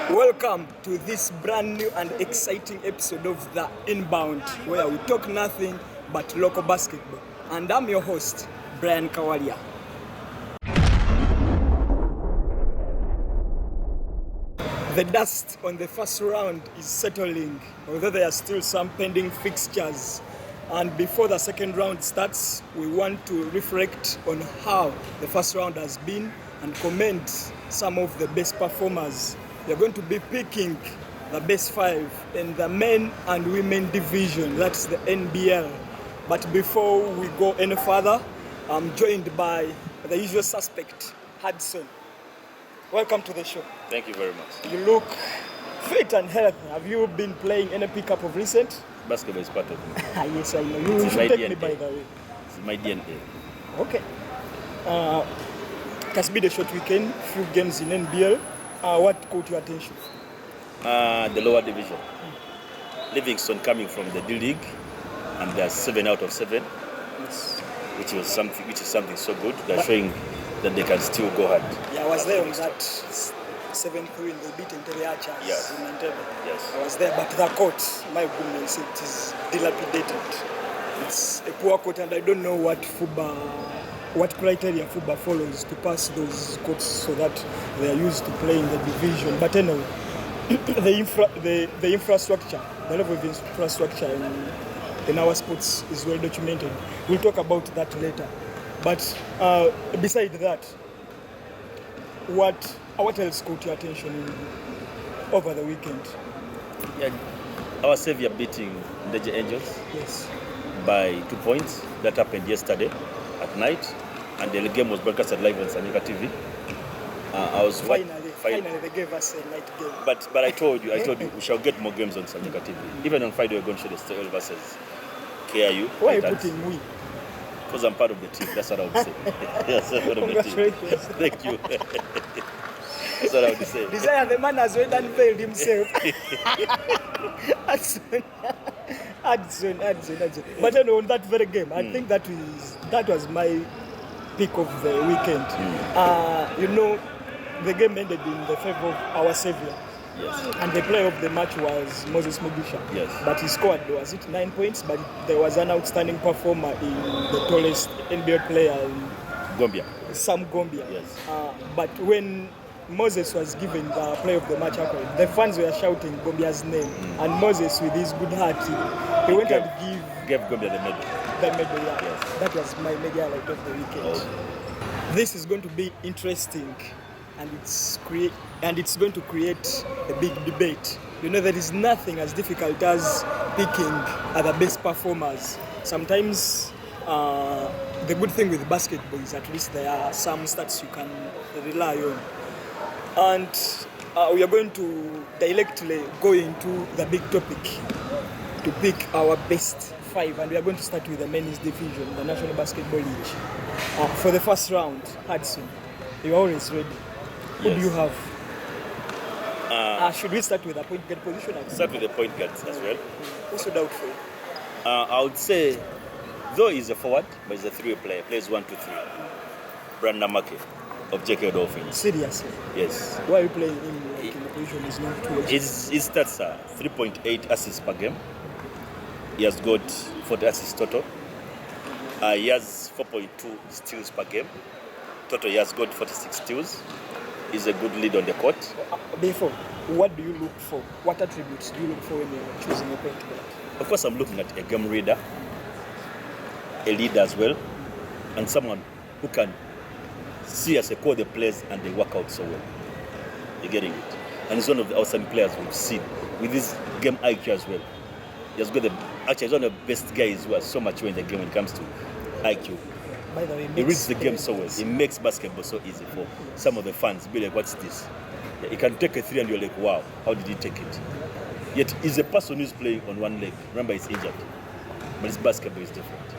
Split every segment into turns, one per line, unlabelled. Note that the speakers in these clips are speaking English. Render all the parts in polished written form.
Welcome to this brand new and exciting episode of The Inbound, where we talk nothing but local basketball. And I'm your host, Brian Kawalya. The dust on the first round is settling, although there are still some pending fixtures. And before the second round starts, we want to reflect on how the first round has been and comment some of the best performers. We're going to be picking the best five in the men and women division, that's the NBL. But before we go any further, I'm joined by the usual suspect, Hudson. Welcome to the show.
Thank you very much.
You look fit and healthy. Have you been playing any pickup of recent?
Basketball is part of me.
Yes, I know. You should take me by the way.
It's my DNA.
Okay. It has been a short weekend, few games in NBL. What caught your attention?
The lower division. Livingston coming from the D League, and they're 7 out of 7,
Yes.
which is something so good. They're showing that they can still go hard.
Yeah, I was there on that 7th win. They beat Inter Archers
Yes.
in Entebbe.
Yes.
I was there, but the court, my goodness, it is dilapidated. It's a poor court, and I don't know what criteria FUBA follows to pass those courts so that they are used to play in the division. But anyway, the infrastructure, the level of infrastructure in our sports is well documented. We'll talk about that later. But besides that, what else caught your attention over the weekend?
Yeah, our savior beating Ndeje Angels
Yes.
by 2 points. That happened yesterday at night, and the game was broadcasted live on Sanyika TV.
Finally, they gave us a night game.
But I told you we shall get more games on Sanyika TV. Even on Friday, we're going to show the Steel versus KIU.
Why are you putting we?
Because I'm part of the team. That's what I would say. Yes, I'm part of the team.
Congratulations.
Thank you. That's what I would say.
Desire, the man has well unveiled himself. Hudson. But anyway, on that very game, I think that was my pick of the weekend. The game ended in the favor of our savior.
Yes.
And the player of the match was Moses Mugisha.
Yes.
But he scored, 9 points? But there was an outstanding performer in the tallest NBA player,
Gombia.
Sam Gombia.
Yes.
But when Moses was given the player of the match accolade, the fans were shouting Gombia's name. And Moses, with his good heart, he went and
gave Gombia the medal.
The medal, yeah.
Yes.
That was my mega highlight of the weekend.
Oh.
This is going to be interesting, and it's going to create a big debate. There is nothing as difficult as picking the best performers. Sometimes the good thing with basketball is at least there are some stats you can rely on. And we are going to directly go into the big topic to pick our best five, and we are going to start with the men's division, the National Basketball League. For the first round, Hudson, you're always ready. Who do you have? Should we start with the point guard position?
Start with the point guards as well.
Who stood out for you?
I would say, though he's a forward, but he's a three-way player, plays 1, 2, 3. Brandon Make of JK Dolphins.
Seriously?
Yes.
Why are you playing him in the position he's not too?
His stats are 3.8 assists per game. He has got 40 assists total. He has 4.2 steals per game. Total, he has got 46 steals. He's a good lead on the court.
Before, what do you look for? What attributes do you look for when you're choosing a point guard?
Of course, I'm looking at a game reader, a leader as well, and someone who can see as they call the players and they work out so well. You're getting it. And he's one of the outstanding players we've seen with this game IQ as well. He's one of the best guys who has so much in the game when it comes to IQ.
By the way,
he reads the game so well. He makes basketball so easy for some of the fans. Be like, what's this? Yeah, he can take a three and you're like, wow, how did he take it? Yet he's a person who's playing on one leg. Remember, he's injured. But his basketball is different.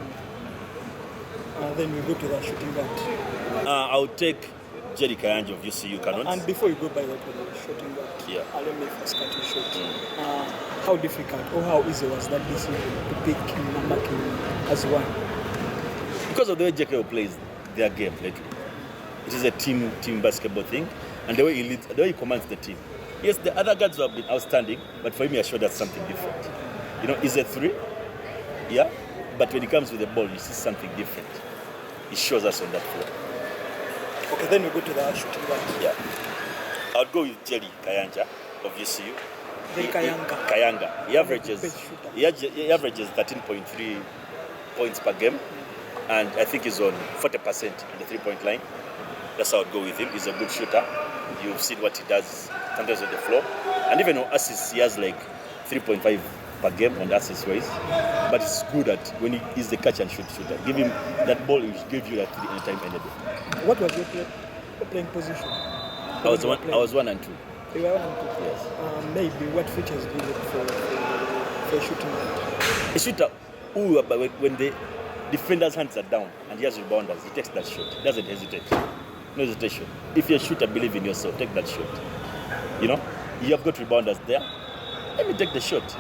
Then we go to the shooting guard.
I would take Jerry Kayanja of UCU Cannons.
And before you go by that with the shooting guard, let me first cut you short. How difficult or how easy was that decision to pick him and mark him as one?
Because of the way JKO plays their game lately. It is a team basketball thing, and the way he leads, the way he commands the team. Yes, the other guards have been outstanding, but for me, I showed that's something different. You know, he's a 3, yeah, but when he comes with the ball, you see something different. He shows us on that floor.
Okay, then we go to the shooting guard.
Yeah. I would go with Jerry Kayanja of UCU. Kayanga. He averages 13.3 points per game, and I think he's on 40% in the 3-point line. That's how I'd go with him. He's a good shooter. You've seen what he does sometimes on the floor, and even on assists, he has like 3.5 per game on assist ways. But it's good at when he is the catch and shoot shooter. Give him that ball, he will give you that 3 anytime, any day.
What was your playing position?
I was 1 and 2.
You were 1 and 2.
Yes.
Maybe what features do you look for shooting guard?
A shooter who, when the defender's hands are down and he has rebounders, he takes that shot. He doesn't hesitate. No hesitation. If you're a shooter, believe in yourself. Take that shot. You know, you have got rebounders there. Let me take the shot.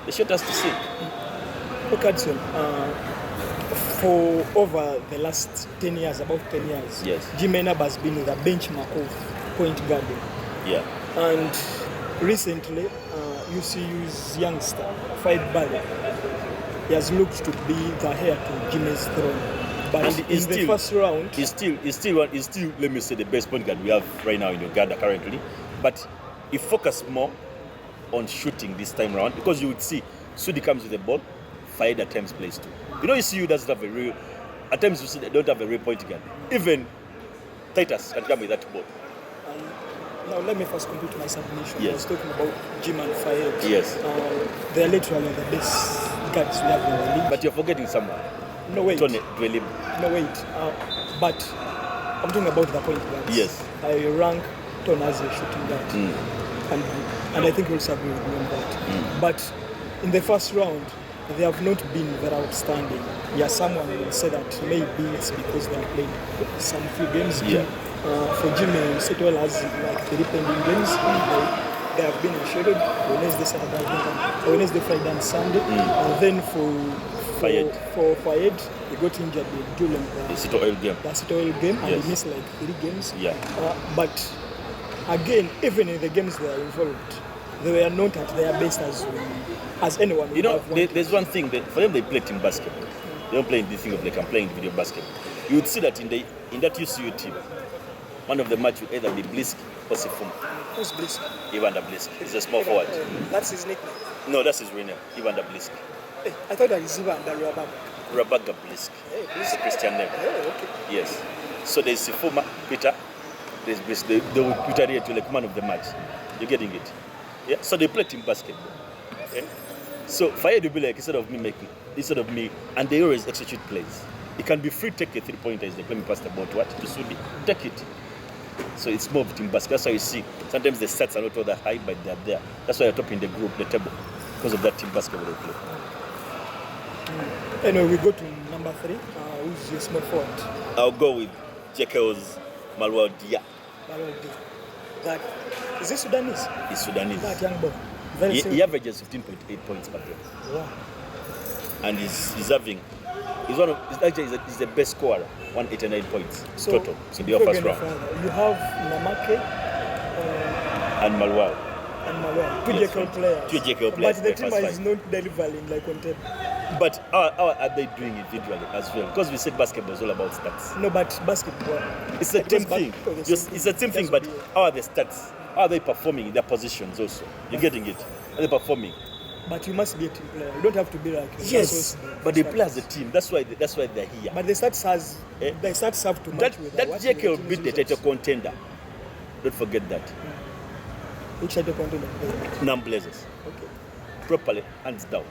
The shot has to sink.
Look, Hudson, for over the last 10 years, about 10 years,
yes,
Jim Enab has been the benchmark of point guarding.
Yeah.
And recently, UCU's youngster, Faid Bale, he has looked to be the heir to Jimmy's throne. But
and
in the first round,
he's still, let me say, the best point guard we have right now in Uganda currently. But he focused more on shooting this time around, because you would see Sudi comes with the ball, Faid at times plays too. You know, UCU doesn't have a real, at times you see they don't have a real point guard. Even Titus can come with that ball.
Now let me first complete my submission.
Yes.
I was talking about Jim and Faid.
Yes.
They're literally the best guards we have in the league.
But you're forgetting someone.
No, wait.
Tony Dwelim.
No, wait. But I'm talking about the point guards.
Yes.
I rank Ton as a shooting guard. And I think you'll agree with me on that. But in the first round, they have not been very outstanding. Yeah, someone will say that maybe it's because they have played some few games.
Yeah.
For Jimmy, Setwell has like 3 pending games. They have been scheduled Wednesday, Friday, and Sunday. And then for Fayed, he got injured during the
City Oil game.
And he missed like 3 games.
Yeah.
But again, even in the games they are involved, they were not at their best as anyone would have wanted.
There's one thing that for them, they play team basketball. They don't play in this thing of they can play individual basketball. You would see that in that UCU team, one of the match would either be Blisk or Sifuma.
Who's Blisk?
Evander Blisk. He's a small forward.
That's his nickname?
No, that's his real name, Evander Blisk.
Hey, I thought that is Evander Rabaga.
Rabaga Blisk.
Hey,
It's a Christian name.
Oh, okay.
Yes. So there's Sifuma, Peter. There's Blisk. They will Peter here to like man of the match. You're getting it? Yeah. So they play team basketball. Okay? So Fayed will be like instead of me, and they always execute plays. It can be free, take a 3-pointer as they play me pass the ball to Sudi. Take it. So it's more of team basketball. That's why you see sometimes the stats are not all that high, but they're there. That's why you're top in the group, the table, because of that team basketball they play.
Anyway, we go to number 3. Who's your small forward?
I'll go with Jekyll's Malwa Dia.
That is he Sudanese?
He's Sudanese.
That young boy.
He averages 15.8 points per game.
Wow.
And he's the best scorer, 189 points total in the first round.
You have Namake
and Malwa.
Two JKL players. But the team is not delivering like on tape.
But how are they doing individually as well? Because we said basketball is all about stats.
No, but basketball.
It's a team thing. It's a team thing, but how are the stats? How are they performing in their positions also? You're getting it? Are they performing?
But you must be a team player. You don't have to be like...
Yes, but they play as a team. That's why they're here.
But the stats have to match with
that JK beat the title contender. Don't forget that.
Which title contender?
Blazers.
Okay.
Properly, hands down.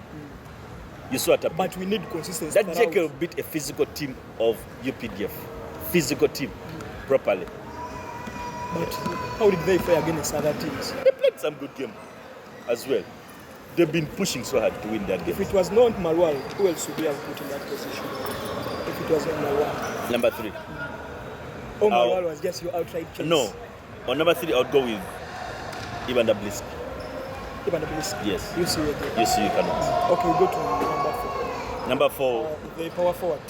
You saw it.
But we need consistency.
That JK beat a physical team of UPDF. Physical team. Properly.
But how did they fare against other teams?
They played some good game as well. They've been pushing so hard to win that game.
If it was not Marwal, who else would we have put in that position? If it was not Marwal.
Number 3.
Oh, Marwal was just your outright choice.
No. On number 3, I would go with Evander Blisk.
Evander Blisk?
Yes.
You see it there.
You see, you cannot.
Okay, we'll go to number 4.
Number 4.
The power forward.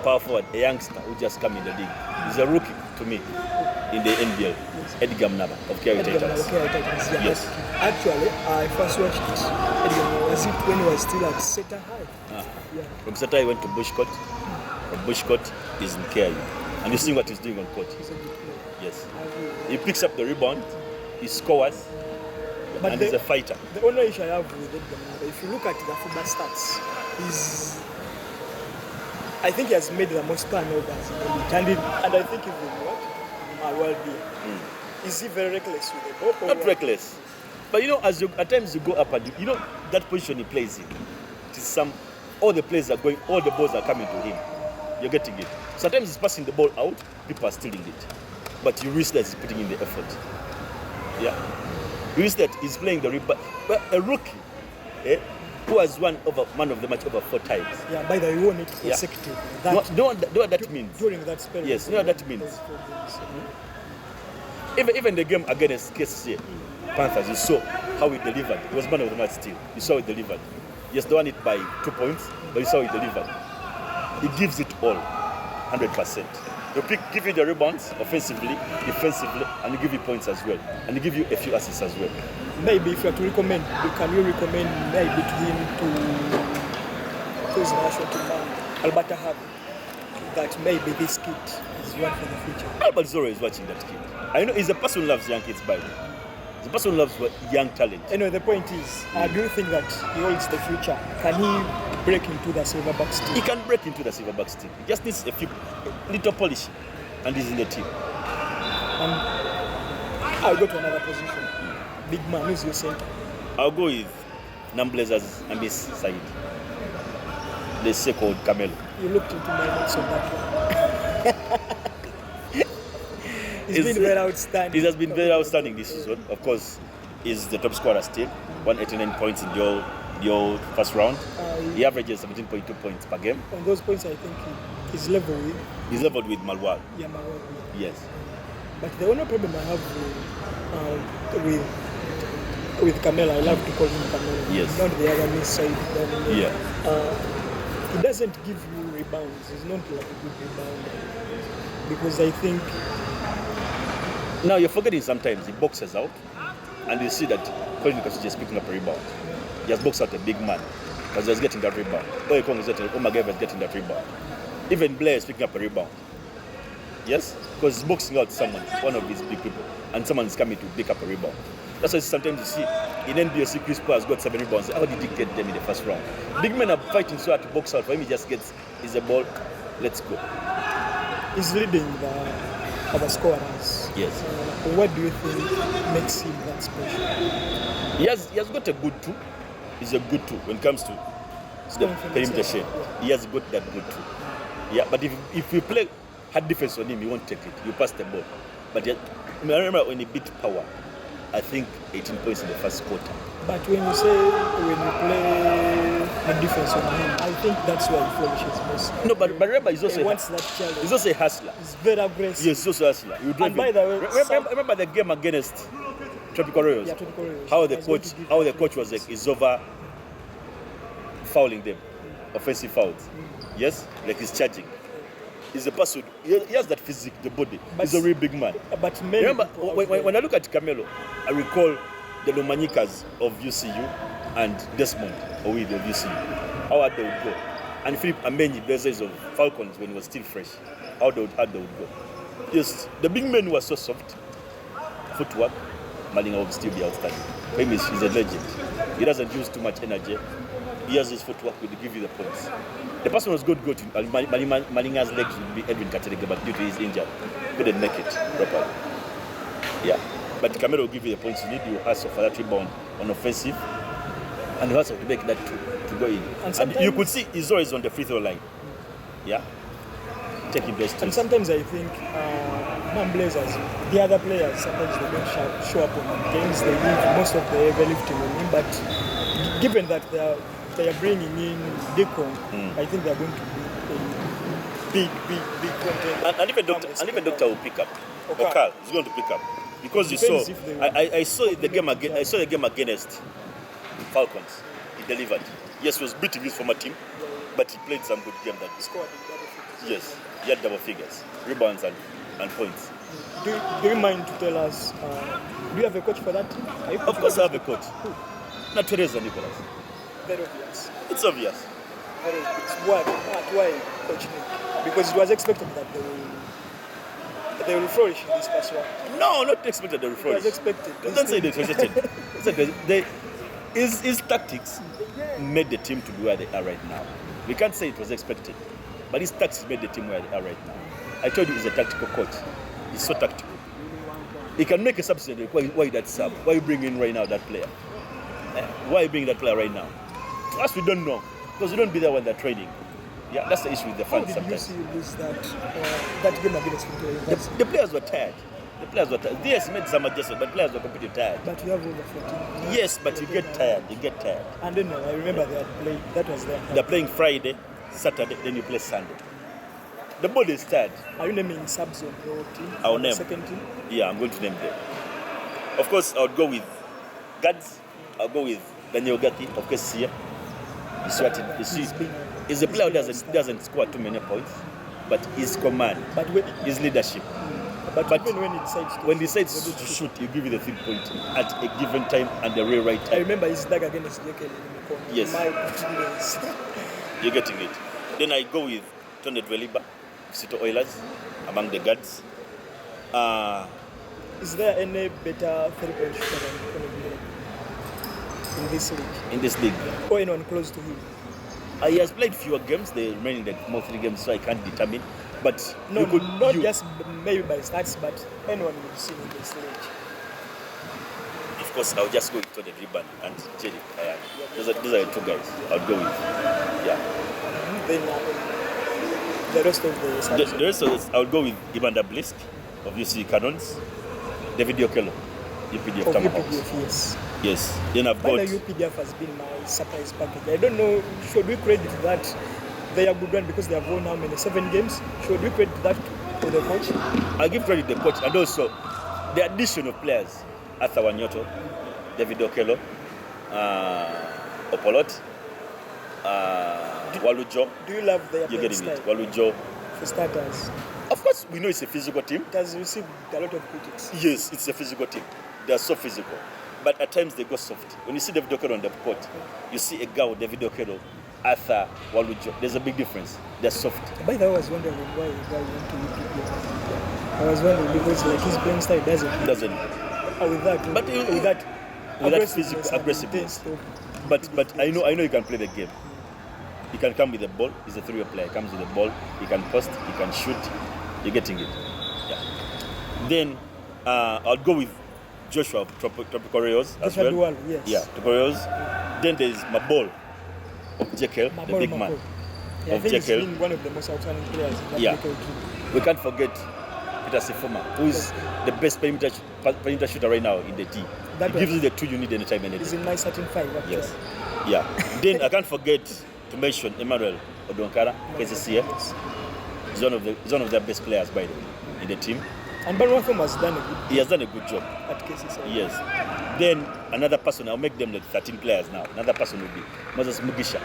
Power forward, a youngster who just came in the league. He's a rookie, to me in the NBL. Edgar Mnaba of KI Titans. Yes.
Actually, I first watched Edgar. Was it when he was still at Seta High? Yeah.
From Seta High, he went to Bushcourt. From Bushcourt, he's in KI. And you've seen what he's doing on court.
He's a good player.
Yes. He picks up the rebound, he scores, and he's a fighter.
The only issue I have with Edgar Mnaba, if you look at the football stats, I think he has made the most turnovers in the league. And I think even is he very reckless with the ball?
Not reckless. But at times you go up and that position he plays in. It is all the players are going, all the balls are coming to him. You're getting it. Sometimes he's passing the ball out, people are stealing it. But you risk that he's putting in the effort. Yeah. You risk that he's playing the rebound. But a rookie, who has won man of the match over 4 times.
Yeah, by the way, we won it consecutively.
Know what that means?
During that spell.
Yes, you know what that means? Even the game against KCA Panthers, you saw how he delivered. It was man of the match still. You saw he delivered. Yes, they won it by 2 points, but you saw he delivered. He gives it all, 100%. He'll give you the rebounds offensively, defensively, and he'll give you points as well. And he'll give you a few assists as well.
Maybe if you have to recommend, can you recommend maybe to him to his national team man, Alberta Hub, that maybe this kid is one for the future?
Albert Zoro is watching that kid. I know he's a person who loves young kids, by the way. He's a person who loves young talent.
Anyway, the point is, do you think that he holds the future? Can he break into the Silverbacks team?
He can break into the Silverbacks team. He just needs a few little polish, and he's in the team.
And I'll go to another position. Big man, who's your center?
I'll go with Namblazers and Miss Said. The so-called Camelo.
You looked into my notes on that one. He's been very outstanding.
He has been very outstanding this season. Of course, he's the top scorer still. 189 points in the old first round. He averages 17.2 points per game.
On those points, I think he's level with.
He's leveled with Malwal.
Yeah, Malwal.
Yes.
But the only problem I have with Camelo, I love to call him Camelo.
Yes.
Not the other miss side.
Yeah.
He doesn't give you rebounds. He's not like a good rebounder. Because I think...
Now you're forgetting sometimes he boxes out and you see that Colin Kasuje is picking up a rebound. He has boxed out a big man because he's getting that rebound. Omageva is getting that rebound. Even Blair is picking up a rebound. Yes? Because he's boxing out someone, one of these big people, and someone is coming to pick up a rebound. That's why sometimes you see in NBL, Chris Paul has got 7 rebounds. How did he get them in the first round? Big men are fighting so hard to box out. For him, he just gets his ball. Let's go.
He's leading the other scorers.
Yes.
What do you think makes him that special?
He has got a good tool. He's a good tool when it comes to the perimeter shade. He has got that good tool. Yeah, but if you play hard defense on him, he won't take it. You pass the ball. But I remember when he beat Power, I think 18 points in the first quarter.
But when you say when you play a defense on him, I think that's why he flourishes most.
No, but remember, he's also
wants that challenge.
He's also a hustler.
He's very aggressive.
Yes, he's also a hustler.
And by the way,
remember the game against Tropical Royals?
Yeah, Tropical Royals.
How the coach was like, is over fouling them, offensive fouls. Yes, like he's charging. He's a person. He has that physique, the body. He's a real big man.
But
remember, when I look at Camelo, I recall the Lomanikas of UCU and Desmond Owidi of UCU. How hard they would go. And Philip Amenyi Blazers of Falcons when he was still fresh. How hard they would go. Yes, the big men were so soft. Footwork, Malinga would still be outstanding. For him, he's a legend. He doesn't use too much energy. He has his footwork will give you the points. The person was good to Malinga's legs would be Edwin Katerega, but due to his injury, couldn't make it properly. Yeah. But Camero will give you the points you need. You hustle for that rebound on offensive, and you hustle to make that to go in. And you could see he's always on the free throw line. Yeah. Taking those two.
And sometimes I think non-Blazers, the other players, sometimes they don't show up on games. They leave most of the heavy lifting on him. But given that they are bringing in Deacon, I think they're going to be big content.
And even Doctor will pick up. Okal is going to pick up. Because you saw, I saw the game against Falcons. He delivered. Yes, he was beating his former team, but he played some good game that
scored.
Yes, he had double figures, rebounds and points.
Do you mind to tell us, do you have a coach for that?
Of course I have a coach. Not Teresa Nicholas.
Very obvious.
It's obvious.
Very obvious. Why Coach Nick? Because it was expected that they will flourish in this first round.
No, not expected they will
It
flourish.
was expected.
Don't say they expected. His tactics made the team to be where they are right now. We can't say it was expected, but his tactics made the team where they are right now. I told you he's a tactical coach. He's so tactical. He can make a substitute. Why that sub? Why you bring in right now that player? Why you bring that player right now? Us, we don't know, because we don't be there when they're training. Yeah, that's the issue with the
How
fans
did
sometimes.
you see you lose that game against Victoria?
The players were tired. The players were tired. Yes, made some adjustments, but players were completely tired.
But you have over 14.
Yes, but you get tired. You get tired.
And then I remember they had played. That was there.
They're playing Friday, Saturday, then you play Sunday. The body is tired.
Are you naming subs on your team?
I'll
On the
name.
second team?
Yeah, I'm going to name them. Of course, I would go with Gads. I'll go with Daniel Gaki. Of course, here. He's a player who doesn't score too many points, but his command, his leadership.
But even when he decides
to shoot, he'll give you the 3 point at a given time and the real right
I
time.
remember his dag against Jekyll in the corner.
Yes.
My goodness.
You're getting it. Then I go with Tony Dweliba, Cito Oilers, among the guards.
Is there any better 3-point shooter than Tony Dweliba in this league?
In this league.
Or anyone close to him?
He has played fewer games, the remaining the more 3 games, so I can't determine. But
No, not just maybe by stats, but anyone you've seen in this league.
Of course, I'll just go with Tony Dweliba and Jerry Kawalya. Those are the 2 guys I'll go with. Yeah.
Then the rest of the subs.
The rest of us, I'll go with Ibanda Blisk of UC Cannons, David Okello, UPDF
Of
Tomahawks.
UPDF, yes.
Yes. Then I've
By
got.
the UPDF has been my surprise package. I don't know, should we credit that they are good one because they have won how many? 7 games? Should we credit that to the coach?
I give credit to the coach and also the addition of players. Arthur Wanyoto, David Okello, Opolot, Walujo.
Do you love their
You're
playing
getting
style?
it. Walujo.
For starters,
Of course, we know it's a physical team.
it has received a lot of critics.
Yes, it's a physical team. They are so physical. But at times they go soft. When you see David Okello on the court, you see a guy with David Okello, Arthur, Walujo. There's a big difference. They're soft.
By the way, I was wondering why the guy went to UPDF. I was wondering because like his playing style doesn't.
Doesn't.
With that,
But
with that
aggressiveness. But I know you can play the game. He can come with the ball. He's a 3-way player. He comes with the ball. He can post. He can shoot. You're getting it. Yeah. Then I'll go with Joshua of Tropical Rails as well.
Dual, yes.
Yeah, Tropical Rails. Then there's Mabol of Jekyll, the big man.
Yeah, I
of
think he's
Jekyll.
been one of the most outstanding players in that
Yeah.
Jekyll team.
We can't forget Peter Sifoma, who is the best perimeter shooter right now in the team.
That
He gives
one.
you the 2 you need anytime,
He's
anything.
in my starting 5. Actually.
Yes. Yeah. Then I can't forget to mention Emmanuel Odonkara, KCCA.
Yes.
He's one of their best players, by the way, in the team.
And Benoit has done a good
He has done a good job.
at KCC.
Yes. Then another person, I'll make them the 13 players now. Another person will be Moses Mugisha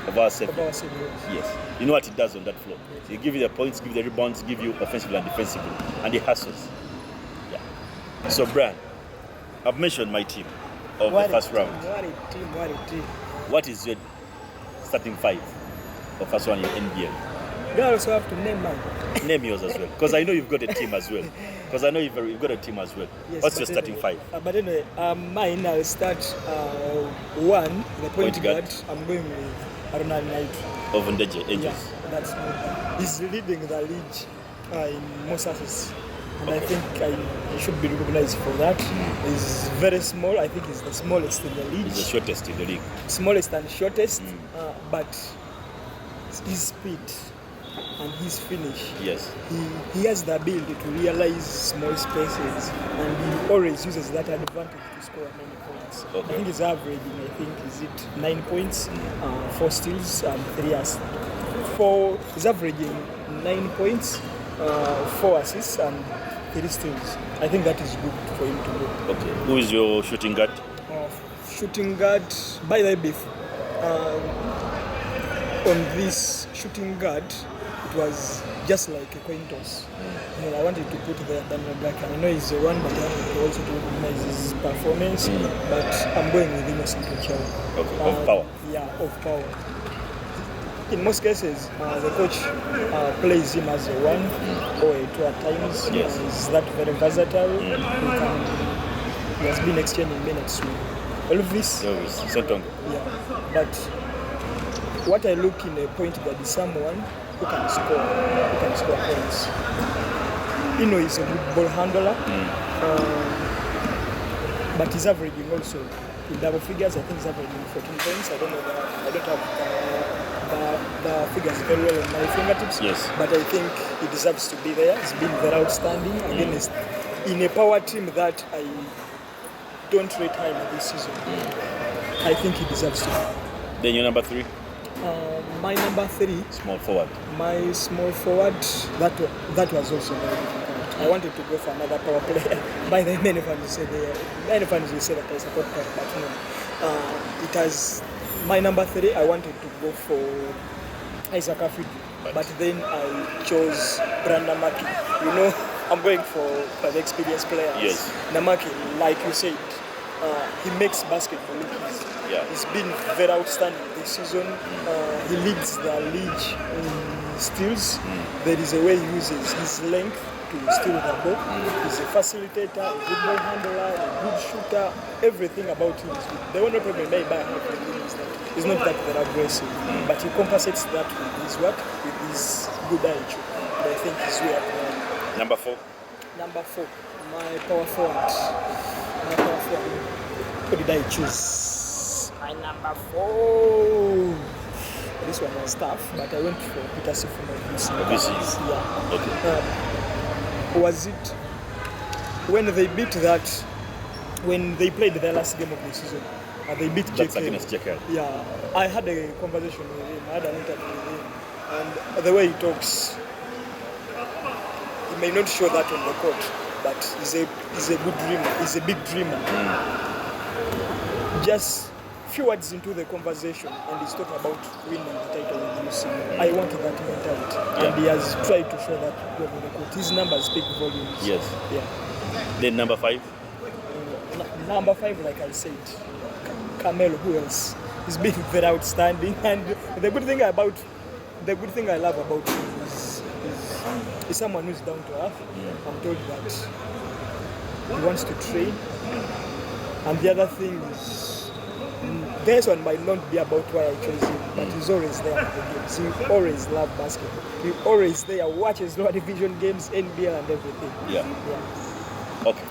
of our seven.
Of our seniors.
Yes. You know what he does on that floor. He give you the points, give you the rebounds, give you offensively and defensively. And he hustles. Yeah. So, Brian, I've mentioned my team of the first round.
What a team.
What is your starting 5 of first round in NBL?
You also have to name mine.
Name yours as well. Because I know you've got a team as well. Because I know you've got a team as well.
Yes,
What's your
but
starting
anyway,
5?
But anyway, mine, I'll start 1, the point
guard.
guard. I'm going with Arnold Knight.
Of Ndeje, Angels.
Yeah, that's me. He's leading the league in most assists. And I
Okay.
think he should be recognized for that. He's very small. I think he's the smallest in the league.
He's the shortest in the league.
Smallest and shortest. But his speed and his finish.
Yes.
He has the ability to realize small spaces, and he always uses that advantage to score many points.
Okay.
I think he's averaging, is it 9 points, 4 steals, and 3 assists. He's averaging 9 points, 4 assists, and 3 steals. I think that is good for him to do.
Okay. Who is your shooting guard?
Shooting guard, by the way, on this shooting guard, it was just like a coin toss. You know, I wanted to put there Daniel Black. I know he's the one, but I wanted to also to recognize his performance. But I'm going with Innocent Ochoa.
Okay. Of power.
Yeah, of power. In most cases, the coach plays him as a 1 or a 2 at times.
Yes.
He's that very versatile. He has been exchanging minutes with Elvis.
Sotongo.
Yeah. But what I look in a point guard is someone who can score points. Is a good ball handler, but he's averaging also in double figures. I think he's averaging 14 points. I don't have the figures very well on my fingertips.
Yes.
But I think he deserves to be there. He's been very outstanding against in a power team that I don't rate highly this season. I think he deserves to be.
Then your number 3?
My number 3,
small forward.
My small forward, that was also very difficult. I wanted to go for another power player. By the way, many fans will say that I support power, but no. It has my number 3. I wanted to go for Isaac Afid, but then I chose Brandon Maki. I'm going for the experienced players.
Yes.
Namaki, like you said, he makes basketball look easy.
Yeah.
He's been very outstanding this season. He leads the league in steals. There is a way he uses his length to steal the ball. He's a facilitator, a good ball handler, a good shooter. Everything about him is good. The only problem made by him is that he's not that very aggressive, but he compensates that with his work, with his good IQ. And I think he's way up there.
Number 4?
Number 4, my power forward. Who did I choose? My number 4. This one was tough, but I went for Peter Sifuna. Yeah.
Okay.
Was it when they played their last game of the season? They beat
That's
JK.
against JK.
Yeah, I had a conversation with him. I had an interview with him, and the way he talks, he may not show that on the court, but he's a good dreamer. He's a big dreamer. Just few words into the conversation, and he's talking about winning the title in the UC. I want that mentality, and he has tried to show that on the court. His numbers speak volumes.
Yes.
Yeah.
Then number 5?
Number 5, like I said, Carmelo. Who else? He's been very outstanding, and the good thing I love about him is someone who's down to earth. I'm told that he wants to train, and the other thing is, this one might not be about why I chose him, but he's always there at the games. He always loves basketball. He always there, watches lower division games, NBL and everything.
Yeah. Okay.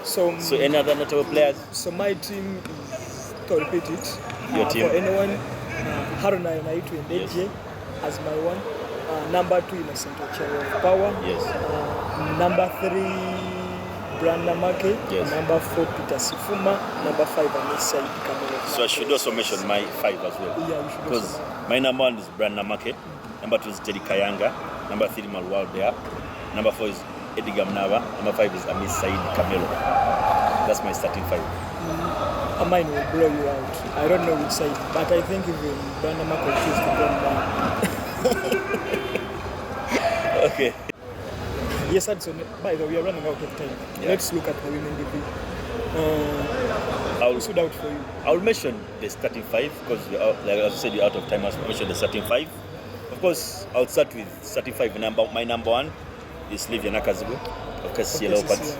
So
any other notable players?
So my team is, to repeat it,
Your team?
for anyone, Haruna Unaitu and AJ as my 1. Number 2, Innocent Ochoa of power.
Yes.
Number 3, Brandon Make.
Yes.
Number 4, Peter Sifuma. Number 5, Anissa Kamelo.
So I should also mention my 5 as well.
Yeah, you should.
Because my number 1 is Brandon Make. Number 2 is Jerry Kayanga. Number 3 Malwal there. Number 4 is Edgar Mnava. Number 5 is Amis Said Kamelo. That's my starting 5.
Mine will blow you out. I don't know which side, but I think even Brandon Make will choose to go down.
Okay.
Yes, Hudson. By the way, we are running out of time.
Yeah.
Let's look at the women division.
I'll
stood out for you.
I'll mention the starting 5 because, like I said, you're out of time. I'll mention the starting 5. Of course, I'll start with starting 5. My number 1 is Livia Nakazibu of KCCA Leopards.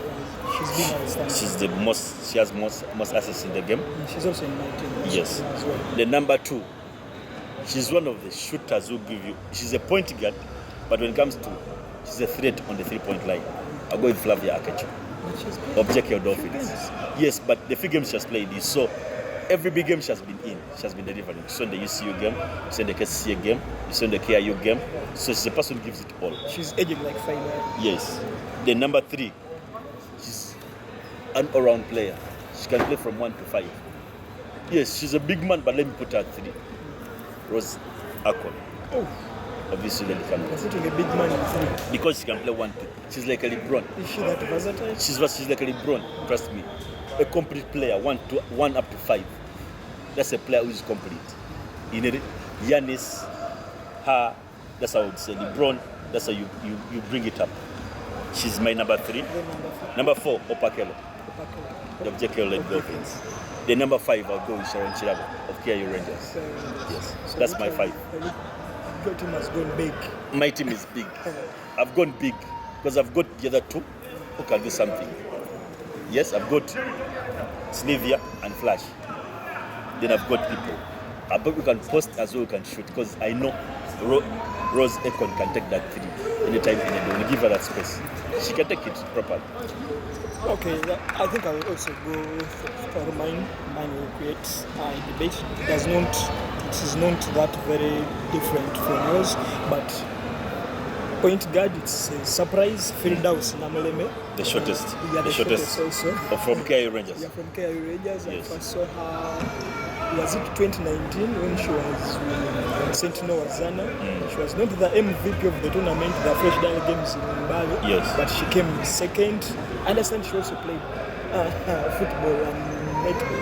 She's been outstanding.
She has most assists in the game.
She's also in my team.
Yes.
As well.
The number 2, she's one of the shooters who give you. She's a point guard, but when it comes to, she's a threat on the 3-point line. I'll go with Flavia Akechu of JK Dolphins. Yes, but the few games she has played is so. Every big game she has been in, she has been delivering. You saw in the UCU game, you saw in the KCCA game, you saw in the KIU game. So she's a person who gives it all.
She's aging like fire.
Yes. The number 3, she's an all-round player. She can play from 1 to 5. Yes, she's a big man, but let me put her at 3. Rose Akon.
Oh.
Obviously, the camera.
You're putting a big man in 3.
Because she can play 1 2. She's like a LeBron.
Is she that versatile?
She's like a LeBron. Trust me. A complete player, 1 up to 5. That's a player who is complete. Giannis, her. That's how I would say. LeBron, That's how you bring it up. She's my number 3.
Then
Number 4, Opakelo,
Opakelo.
the Objekelo-led Dolphins. The number 5, I'll go with Sharon Chirabo of KIU Rangers. Yes,
So
that's my 5.
Your team has gone big.
My team is big. I've gone big because I've got the other 2 who can do something. Yes, I've got Slivia and Flash. Then I've got people. I bet we can post as well, we can shoot, because I know Rose Ekon can take that 3 anytime, any day. When you give her that space, she can take it properly.
Okay, I think I will also go for mine. Mine will create a debate. It is not that very different from yours, but point guard, it's a surprise. Firdaus Namoleme.
The shortest.
Yeah, the shortest also.
From KIU Rangers.
Yeah, from KIU Rangers.
Yes.
I first saw her, was it 2019 when she was with Sentinel Wazana? She was not the MVP of the tournament, the fresh down games in Mbali.
Yes.
But she came second. I understand she also played football and netball.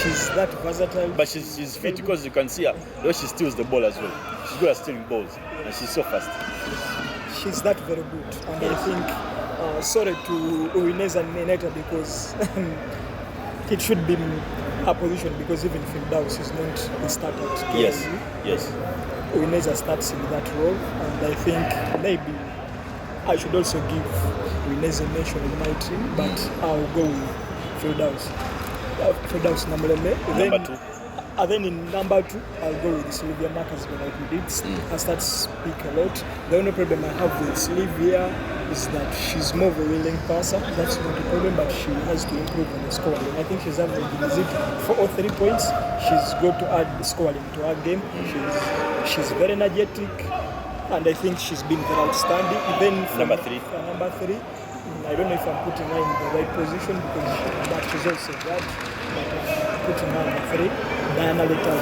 She's that versatile.
But she's fit, because you can see her, though she steals the ball as well. She's good at stealing balls, and she's so fast.
She's that very good. And I think, sorry to Uinez and Neneta, because it should be her position, because even Firdaus is not the starter at KIU.
Yes.
Uineza starts in that role, and I think maybe I should also give Uineza a mention in my team, but I'll go with Firdaus. Firdaus Namoleme.
Number 2.
And then in number 2, I'll go with Sylvia Marcus, but like we did. I start to speak a lot. The only problem I have with Sylvia is that she's more of a willing passer. That's not the problem, but she has to improve on the scoring. I think she's averaging 4 or 3 points. She's got to add scoring to her game. She's very energetic, and I think she's been very outstanding. Then
Number 3.
Number 3, I don't know if I'm putting her in the right position, but she's also that. But I'm putting her number 3. Diana Letao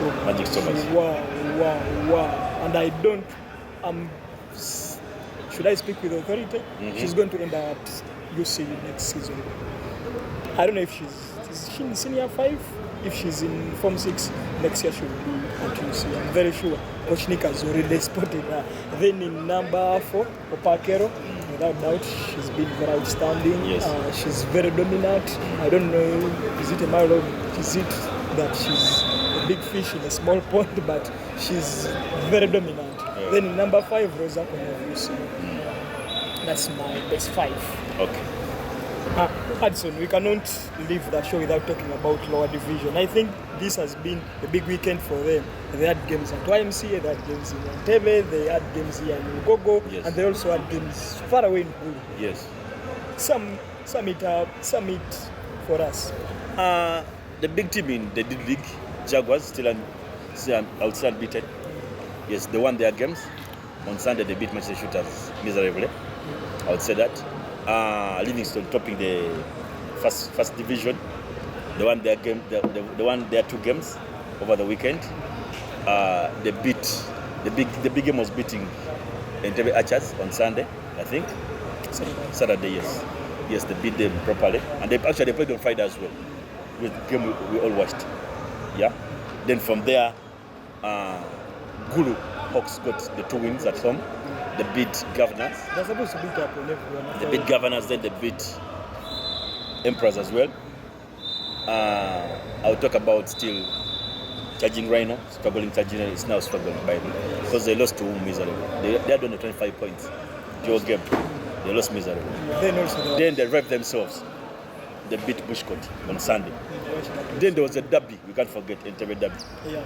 with
Magic Stomach.
Wow. And I don't, should I speak with authority? She's going to end up at UC next season. I don't know if is she in senior 5? If she's in Form 6, next year she will be at UC. I'm very sure Coach Nick has already spotted her. Then in number 4, Opakero, without doubt, she's been very outstanding.
Yes.
She's very dominant. I don't know, is it a matter of, is it that she's a big fish in a small pond, but she's very dominant.
Yeah.
Then in number 5, Rosa Konovusi. That's my best 5.
Okay.
Hudson, we cannot leave the show without talking about lower division. I think this has been a big weekend for them. They had games at YMCA, they had games in Entebbe, they had games here in Ugogo,
yes.
and they also had games far away in Gulu.
Yes.
Sum it for us.
The big team in the league, Jaguars, still outside unbeaten. Yes, they won their games. On Sunday, they beat Manchester Shooters miserably. I would say that. Livingston topping the first division. They won their game. They won their 2 games over the weekend. They beat the big game was beating Entebbe Archers on Sunday, I think. Saturday, yes. Yes, they beat them properly, and they played on Friday as well. With the game we all watched. Yeah. Then from there, Gulu Hawks got the 2 wins at home. They beat Governors.
They're supposed to beat up on everyone.
They beat Governors, then they beat Emperors as well. I'll talk about still Charging Rhino, struggling. Charging Rhino is now struggling by them because they lost to miserably. They had only 25 points. Your game, they lost miserably. Then they revved themselves. They beat Bushcourt on Sunday. Then there was a derby, we can't forget, Entebbe derby.
Yeah.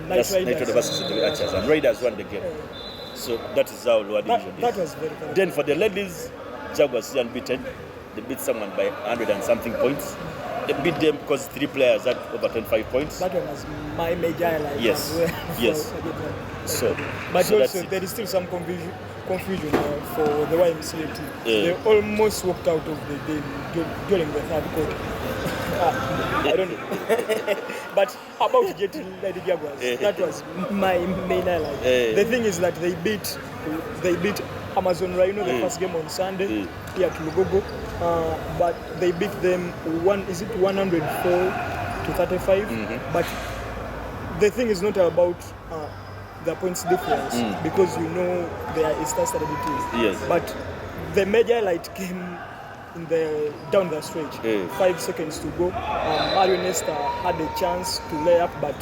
That's Night Riders versus Entebbe Archers, and Raiders won the game. So that is how lower division is.
That was very
Then for the ladies, Jaguars is unbeaten. They beat someone by 100 and something points. They beat them because 3 players had over 25 points.
That one was my major highlight.
Yes.
As well.
Yes.
But
so
also there is still some confusion for the YMCA team. They almost walked out of the game during the 3rd quarter. I don't know. But about getting Lady Jaguars, that was my main highlight. The thing is that they beat Amazon Rhino the first game on Sunday here at Lugogo, but they beat them 104 to 35. But the thing is not about the points difference because you know they are a star-studded team.
Yes.
But the major highlight came in the down the stretch. 5 seconds to go. Mario Nesta had a chance to lay up, but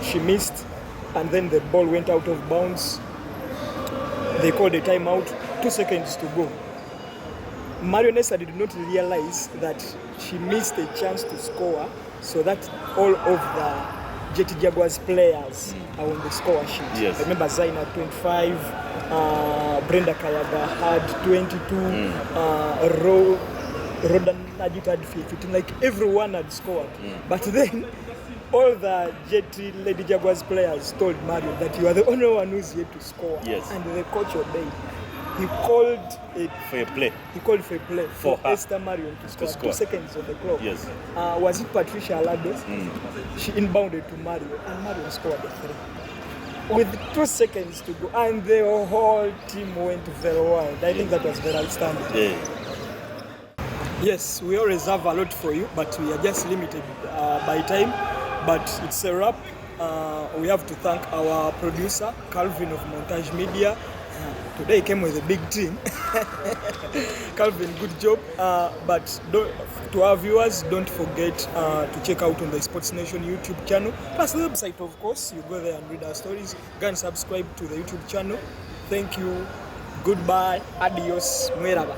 she missed, and then the ball went out of bounds. They called a timeout. 2 seconds to go. Mario Nesta did not realize that she missed a chance to score, so that all of the Jet Jaguars players are on the score sheet.
Yes.
I remember Zaina 25, Brenda Kayaga had 22, Rodan Najit had 15. Like everyone had scored. But then all the Jet Lady Jaguars players told Mario that you are the only one who's yet to score.
Yes.
And the coach obeyed. He called it
Fair play.
He called for a play for
her.
Esther Marion to score. 2 seconds on the clock.
Yes.
Was it Patricia Alado? She inbounded to Mario, and Mario scored a 3. With 2 seconds to go, and the whole team went very wild. I think that was very outstanding.
Yeah.
Yes, we always have a lot for you, but we are just limited by time. But it's a wrap. We have to thank our producer, Calvin of Montage Media. Today came with a big team. Calvin, good job. But to our viewers, don't forget to check out on the Sports Nation YouTube channel. Plus the website, of course. You go there and read our stories. Go and subscribe to the YouTube channel. Thank you. Goodbye. Adios. Mueraba.